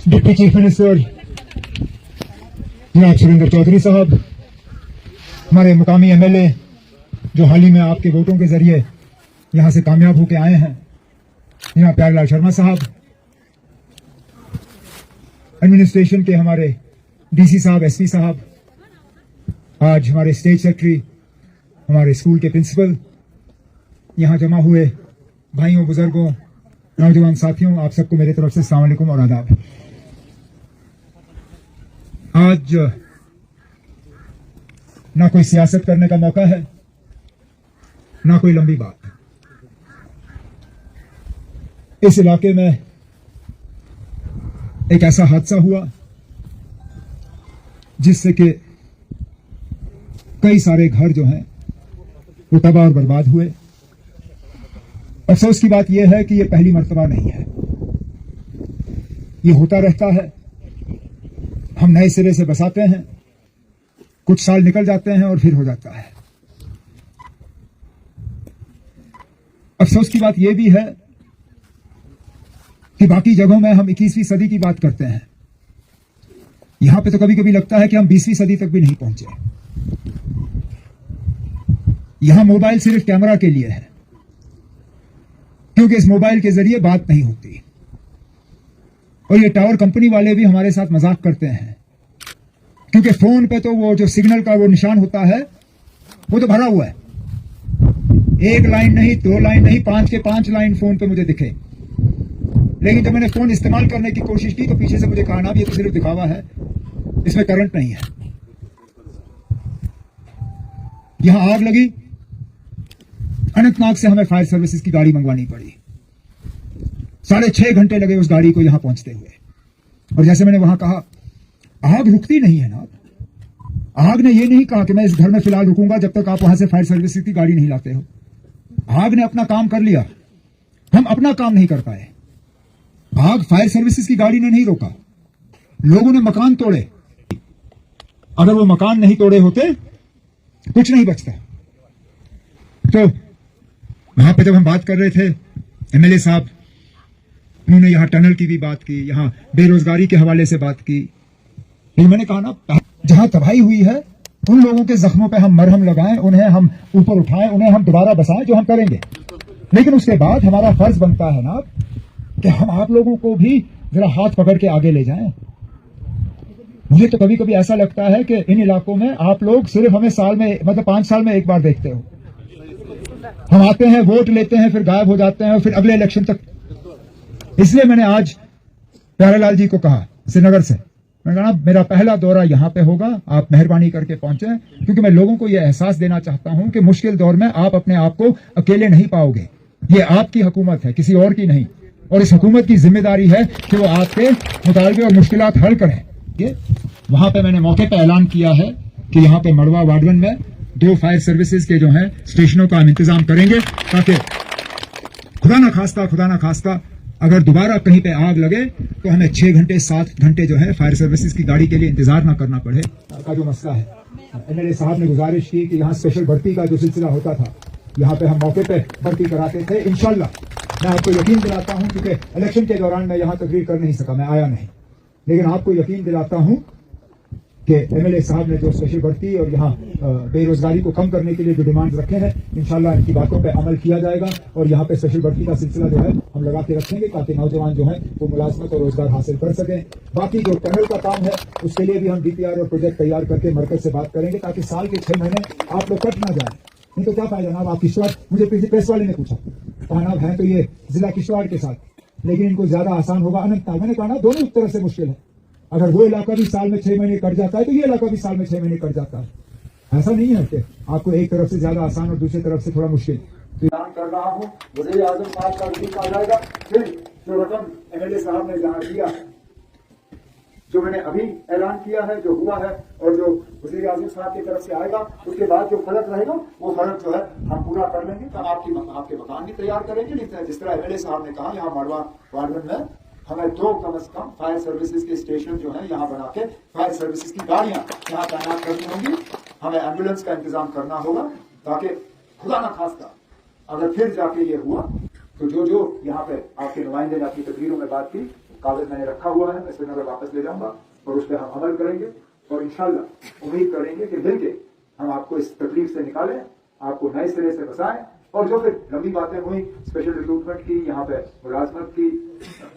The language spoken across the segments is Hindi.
डिप्टी चीफ मिनिस्टर जनाब सुरेंद्र चौधरी साहब, हमारे मुकामी एमएलए जो हाल ही में आपके वोटों के जरिए यहां से कामयाब होकर आए हैं, जनाब प्यारेलाल शर्मा साहब, एडमिनिस्ट्रेशन के हमारे डीसी साहब, एसपी साहब, आज हमारे स्टेट सेक्रेटरी, हमारे स्कूल के प्रिंसिपल, यहां जमा हुए भाइयों, बुजुर्गों, नौजवान साथियों, आप सबको मेरी तरफ से अस्सलाम वालेकुम और आदाब। आज ना कोई सियासत करने का मौका है, ना कोई लंबी बात। इस इलाके में एक ऐसा हादसा हुआ जिससे कि कई सारे घर जो हैं वो तबाह और बर्बाद हुए। अफसोस की बात यह है कि यह पहली मर्तबा नहीं है, ये होता रहता है। हम नए सिरे से बसाते हैं, कुछ साल निकल जाते हैं और फिर हो जाता है। अफसोस की बात यह भी है कि बाकी जगहों में हम 21वीं सदी की बात करते हैं, यहां पे तो कभी कभी लगता है कि हम 20वीं सदी तक भी नहीं पहुंचे। यहां मोबाइल सिर्फ कैमरा के लिए है, क्योंकि इस मोबाइल के जरिए बात नहीं होती। और ये टावर कंपनी वाले भी हमारे साथ मजाक करते हैं, क्योंकि फोन पे तो वो जो सिग्नल का वो निशान होता है वो तो भरा हुआ है। एक लाइन नहीं, दो लाइन नहीं, 5 के 5 लाइन फोन पे मुझे दिखे। लेकिन जब मैंने फोन इस्तेमाल करने की कोशिश की तो पीछे से मुझे कहा, ना ये तो सिर्फ दिखावा है, इसमें करंट नहीं है। यहां आग लगी, अनंतनाग से हमें फायर सर्विसेज की गाड़ी मंगवानी पड़ी। 6.5 घंटे लगे उस गाड़ी को यहां पहुंचते हुए। और जैसे मैंने वहां कहा, आग रुकती नहीं है ना। आग ने यह नहीं कहा कि मैं इस घर में फिलहाल रुकूंगा जब तक आप वहां से फायर सर्विसेज की गाड़ी नहीं लाते हो। आग ने अपना काम कर लिया, हम अपना काम नहीं कर पाए। आग फायर सर्विसेज की गाड़ी ने नहीं रोका, लोगों ने मकान तोड़े। अगर वो मकान नहीं तोड़े होते कुछ नहीं बचता। तो वहां पे जब हम बात कर रहे थे, एमएलए साहब उन्होंने यहां टनल की भी बात की, यहां बेरोजगारी के हवाले से बात की। लेकिन मैंने कहा ना, जहां तबाही हुई है उन लोगों के जख्मों पे हम मरहम लगाएं, उन्हें हम ऊपर उठाएं, उन्हें हम दोबारा बसाएं, जो हम करेंगे। लेकिन उसके बाद हमारा फर्ज बनता है ना कि हम आप लोगों को भी जरा हाथ पकड़ के आगे ले जाएं। मुझे तो कभी कभी ऐसा लगता है कि इन इलाकों में आप लोग सिर्फ हमें साल में, मतलब 5 साल में एक बार देखते हो। हम आते हैं, वोट लेते हैं, फिर गायब हो जाते हैं, और फिर अगले इलेक्शन तक। इसलिए मैंने आज प्यारेलाल जी को कहा श्रीनगर से, मैंने कहा मेरा पहला दौरा यहां पे होगा, आप मेहरबानी करके पहुंचे, क्योंकि मैं लोगों को यह एहसास देना चाहता हूं कि मुश्किल दौर में आप अपने आप को अकेले नहीं पाओगे। ये आपकी हुकूमत है, किसी और की नहीं। और इस हुकूमत की जिम्मेदारी है कि वो आपके मुतालबे और मुश्किलात हल करें। वहां पे मैंने मौके पे ऐलान किया है कि यहाँ पे मड़वा वार्ड 1 में 2 फायर सर्विसेज के जो है स्टेशनों का हम इंतजाम करेंगे, ताकि खुदा ना खास्ता अगर दोबारा कहीं पे आग लगे तो हमें 6 घंटे 7 घंटे जो है फायर सर्विसेज की गाड़ी के लिए इंतजार ना करना पड़े। का जो मसला है, एमएलए साहब ने गुजारिश की कि यहाँ स्पेशल भर्ती का जो सिलसिला होता था, यहाँ पे हम मौके पे भर्ती कराते थे। इंशाल्लाह मैं आपको यकीन दिलाता हूँ, क्योंकि इलेक्शन के दौरान मैं यहाँ तकरीर कर नहीं सका, मैं आया नहीं, लेकिन आपको यकीन दिलाता हूँ कि एमएलए साहब ने जो स्पेशल भर्ती और यहाँ बेरोजगारी को कम करने के लिए जो डिमांड रखे हैं, इंशाल्लाह इनकी बातों पे अमल किया जाएगा। और यहाँ पे स्पेशल भर्ती का सिलसिला जो है हम लगा के रखेंगे, ताकि नौजवान जो है वो मुलाजमत और रोजगार हासिल कर सकें। बाकी जो टनल का काम है उसके लिए भी हम डीपीआर और प्रोजेक्ट तैयार करके मरकज से बात करेंगे, ताकि साल के 6 महीने आप लोग कट ना जाए। नहीं तो क्या फायदा ना। आप किश्तवाड़, मुझे किसी प्रेस वाले ने पूछा, कहा ना है तो ये जिला किश्तवाड़ के साथ, लेकिन इनको ज्यादा आसान होगा अनंतनाग। मैंने कहा ना, दोनों तरह से मुश्किल है। अगर वो इलाका भी साल में 6 महीने कट जाता है तो ये इलाका भी साल में 6 महीने कट जाता है। ऐसा नहीं है कि आपको एक तरफ से ज्यादा आसान और दूसरी तरफ से थोड़ा मुश्किल। ऐलान कर रहा हूँ, वज़ीर आज़म साहब का भी आ जाएगा। फिर जो रकम एमएलए साहब ने जहाँ दिया, जो मैंने अभी ऐलान किया है, जो हुआ है, और जो वज़ीर आज़म साहब की तरफ से आएगा, उसके बाद जो फर्क रहेगा वो फर्क जो है हम पूरा कर लेंगे। तो आपके मकान भी तैयार करेंगे। जिस तरह एमएलए साहब ने कहा, यहाँ मड़वा वार्ड 1 में हमें 2 कम से कम फायर सर्विसेज के स्टेशन जो है यहाँ बना के फायर सर्विसेज की गाड़ियां यहाँ तैनात करनी होंगी। हमें एम्बुलेंस का इंतजाम करना होगा, ताकि खुदा न खास्ता अगर फिर जाके ये हुआ तो जो यहाँ पे आपके नुमाइंदे ने अपनी तकरीरों में बात की, कागज मैंने रखा हुआ है, मैं श्रीनगर वापस ले जाऊंगा और उस पर हम अमल करेंगे और इंशाल्लाह उम्मीद करेंगे कि मिलकर हम आपको इस तकलीफ से निकालें, आपको नए सिरे से बसाएं। और जो फिर लंबी बातें हुई स्पेशल रिक्रूटमेंट की, यहाँ पे मुलाजमत की,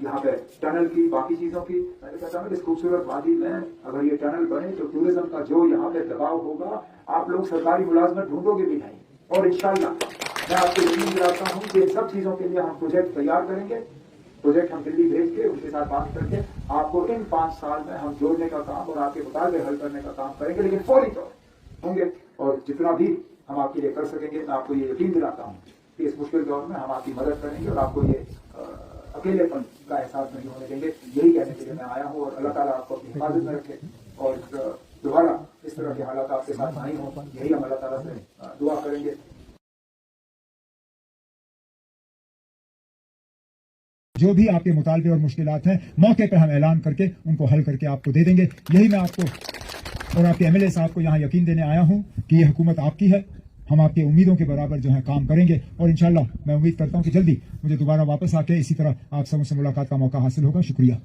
यहाँ पे टनल की, बाकी चीजों की, मैंने कहता हूँ इस खूबसूरत वादी में अगर ये टनल बने तो टूरिज्म का जो यहाँ पे दबाव होगा, आप लोग सरकारी मुलाजमत ढूंढोगे भी नहीं। और इंशाल्लाह मैं आपको यकीन दिलाता हूँ कि इन सब चीजों के लिए हम प्रोजेक्ट तैयार करेंगे। प्रोजेक्ट हम दिल्ली भेज के उनके साथ बात करके आपको इन 5 साल में हम जोड़ने का काम और आपके मुताबिक हल करने का काम करेंगे, लेकिन फौरी तौर होंगे। और जितना भी हम आपके लिए कर सकेंगे, मैं आपको ये यकीन दिलाता हूँ कि इस मुश्किल दौर में हम आपकी मदद करेंगे और आपको ये अकेलेपन का एहसास नहीं होने देंगे। यही कहने के लिए मैं आया हूँ और अल्लाह ताला आपको अपनी हिफाजत में रखे और दोबारा इस तरह के हालात आपके साथ नहीं हो, यही हम अल्लाह ताला से दुआ करेंगे। जो भी आपके मुतालबे और मुश्किलात हैं, मौके पर हम ऐलान करके उनको हल करके आपको दे देंगे। यही मैं आपको और आपके एमएलए साहब को यहाँ यकीन देने आया हूँ कि ये हुकूमत आपकी है, हम आपकी उम्मीदों के बराबर जो है काम करेंगे और इंशाल्लाह मैं उम्मीद करता हूँ कि जल्दी मुझे दोबारा वापस आके इसी तरह आप सबसे मुलाकात का मौका हासिल होगा। शुक्रिया।